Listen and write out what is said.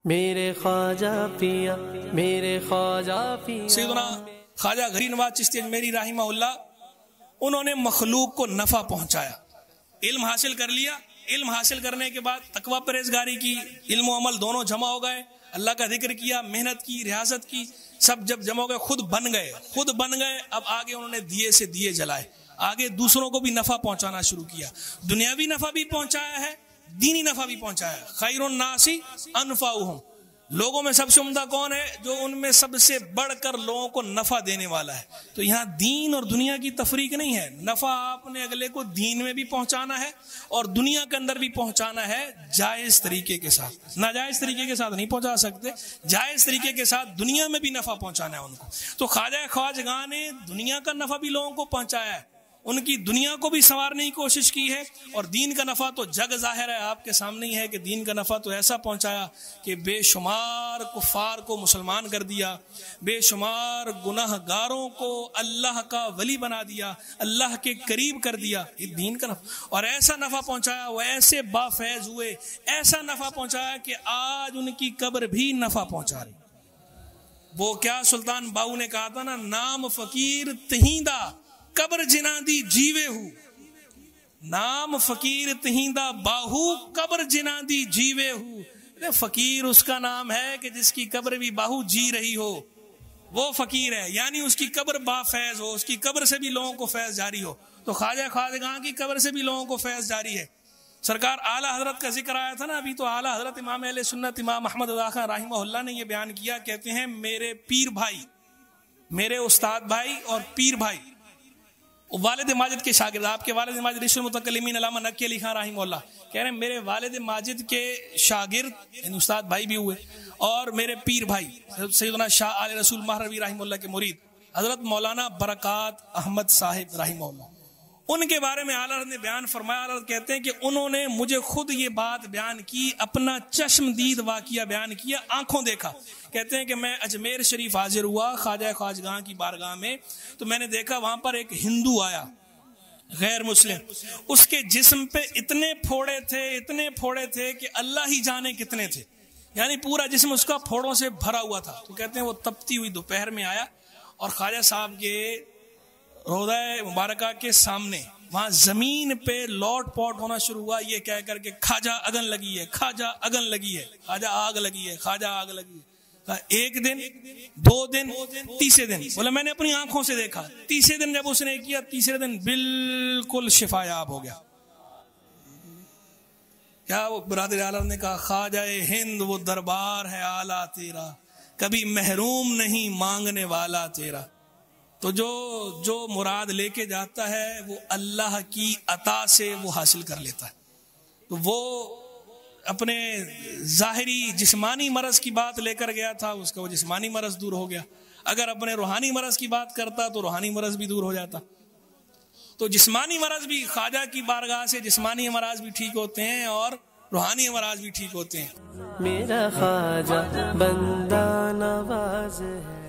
میرے خواجہ پیا، میرے خواجہ پیا۔ سیدنا خواجہ غریب نواز چشتی اجمیری رحمہ اللہ، انہوں نے مخلوق کو نفع پہنچایا، علم حاصل کر لیا، علم حاصل کرنے کے بعد تقویٰ پرہیزگاری کی، علم و عمل دونوں جمع ہو گئے، اللہ کا ذکر کیا، محنت کی، ریاضت کی، سب جب جمع ہو گئے خود بن گئے۔ اب آگے انہوں نے دیے سے دیے جلائے، آگے دوسروں کو بھی نفع پہنچانا شروع کیا، دنیاوی نفع بھی پہنچایا ہے، دینی نفع بھی پہنچایا ہے۔ خیر الناس انفعهم، لوگوں میں سب سے عمدہ کون ہے؟ جو ان میں سب سے بڑھ کر لوگوں کو نفع دینے والا ہے۔ تو یہاں دین اور دنیا کی تفریق نہیں ہے، نفع آپ نے اگلے کو دین میں بھی پہنچانا ہے اور دنیا کے اندر بھی پہنچانا ہے، جائز طریقے کے ساتھ، ناجائز طریقے کے ساتھ نہیں پہنچا سکتے، جائز طریقے کے ساتھ دنیا میں بھی نفع پہنچانا ہے ان کو۔ تو خواجہ خواجگاں نے دنیا کا نفع بھی لوگوں کو پہنچایا ہے، ان کی دنیا کو بھی سنوارنے کی کوشش کی ہے، اور دین کا نفع تو جگ ظاہر ہے، آپ کے سامنے ہی ہے کہ دین کا نفع تو ایسا پہنچایا کہ بے شمار کفار کو مسلمان کر دیا، بے شمار گناہ گاروں کو اللہ کا ولی بنا دیا، اللہ کے قریب کر دیا، یہ دین کا نفع۔ اور ایسا نفع پہنچایا، وہ ایسے بافیض ہوئے، ایسا نفع پہنچایا کہ آج ان کی قبر بھی نفع پہنچا رہی۔ وہ کیا سلطان باہو نے کہا تھا نا، نام فقیر تہیندا قبر جنا دی جیوے ہو، نام فقیر تہیندا باہو قبر جنا دی جیوے ہو۔ فقیر اس کا نام ہے کہ جس کی قبر بھی باہو جی رہی ہو، وہ فقیر ہے، یعنی اس کی قبر با فیض ہو، اس کی قبر سے بھی لوگوں کو فیض جاری ہو۔ تو خواجہ خواجگاں کی قبر سے بھی لوگوں کو فیض جاری ہے۔ سرکار اعلیٰ حضرت کا ذکر آیا تھا نا ابھی، تو اعلیٰ حضرت امام اہل سنت امام احمد رضا خان رحمہ اللہ نے یہ بیان کیا، کہتے ہیں میرے پیر بھائی، میرے استاد بھائی اور پیر بھائی، والد ماجد کے شاگرد، آپ کے والد ماجد رشید المتکلمین علامہ نقی علی خان رحمہ اللہ کہہ رہے ہیں میرے والد ماجد کے شاگرد یعنی استاد بھائی بھی ہوئے، اور میرے پیر بھائی سیدنا شاہ آل رسول مہروی رحمہ اللہ کے مرید حضرت مولانا برکات احمد صاحب رحمہ اللہ، ان کے بارے میں اعلیٰ نے بیان فرمایا۔ اعلیٰ کہتے ہیں کہ انہوں نے مجھے خود یہ بات بیان کی، اپنا چشم دید واقعہ بیان کیا، آنکھوں دیکھا۔ کہتے ہیں کہ میں اجمیر شریف حاضر ہوا خواجہ خواجگاں کی بارگاہ میں، تو میں نے دیکھا وہاں پر ایک ہندو آیا غیر مسلم، اس کے جسم پہ اتنے پھوڑے تھے کہ اللہ ہی جانے کتنے تھے، یعنی پورا جسم اس کا پھوڑوں سے بھرا ہوا تھا۔ تو کہتے ہیں وہ تپتی ہوئی دوپہر میں آیا اور خواجہ صاحب کے روضہ مبارکہ کے سامنے وہاں زمین پہ لوٹ پوٹ ہونا شروع ہوا، یہ کہہ کر کے خواجہ اگن لگی ہے، خواجہ اگن لگی ہے، خواجہ آگ لگی ہے، خواجہ آگ لگی ہے۔ ایک دن، دو دن، تیسرے دن بولا میں نے اپنی آنکھوں سے دیکھا، تیسرے دن جب اس نے کیا، تیسرے دن بالکل شفا یاب ہو گیا۔ کیا وہ برادر عالم نے کہا خواجہ ہند وہ دربار ہے اعلیٰ تیرا، کبھی محروم نہیں مانگنے والا تیرا۔ تو جو مراد لے کے جاتا ہے وہ اللہ کی عطا سے وہ حاصل کر لیتا ہے۔ تو وہ اپنے ظاہری جسمانی مرض کی بات لے کر گیا تھا، اس کا وہ جسمانی مرض دور ہو گیا۔ اگر اپنے روحانی مرض کی بات کرتا تو روحانی مرض بھی دور ہو جاتا۔ تو جسمانی مرض بھی خواجہ کی بارگاہ سے جسمانی امراض بھی ٹھیک ہوتے ہیں اور روحانی امراض بھی ٹھیک ہوتے ہیں۔ میرا خواجہ بندہ نواز ہے۔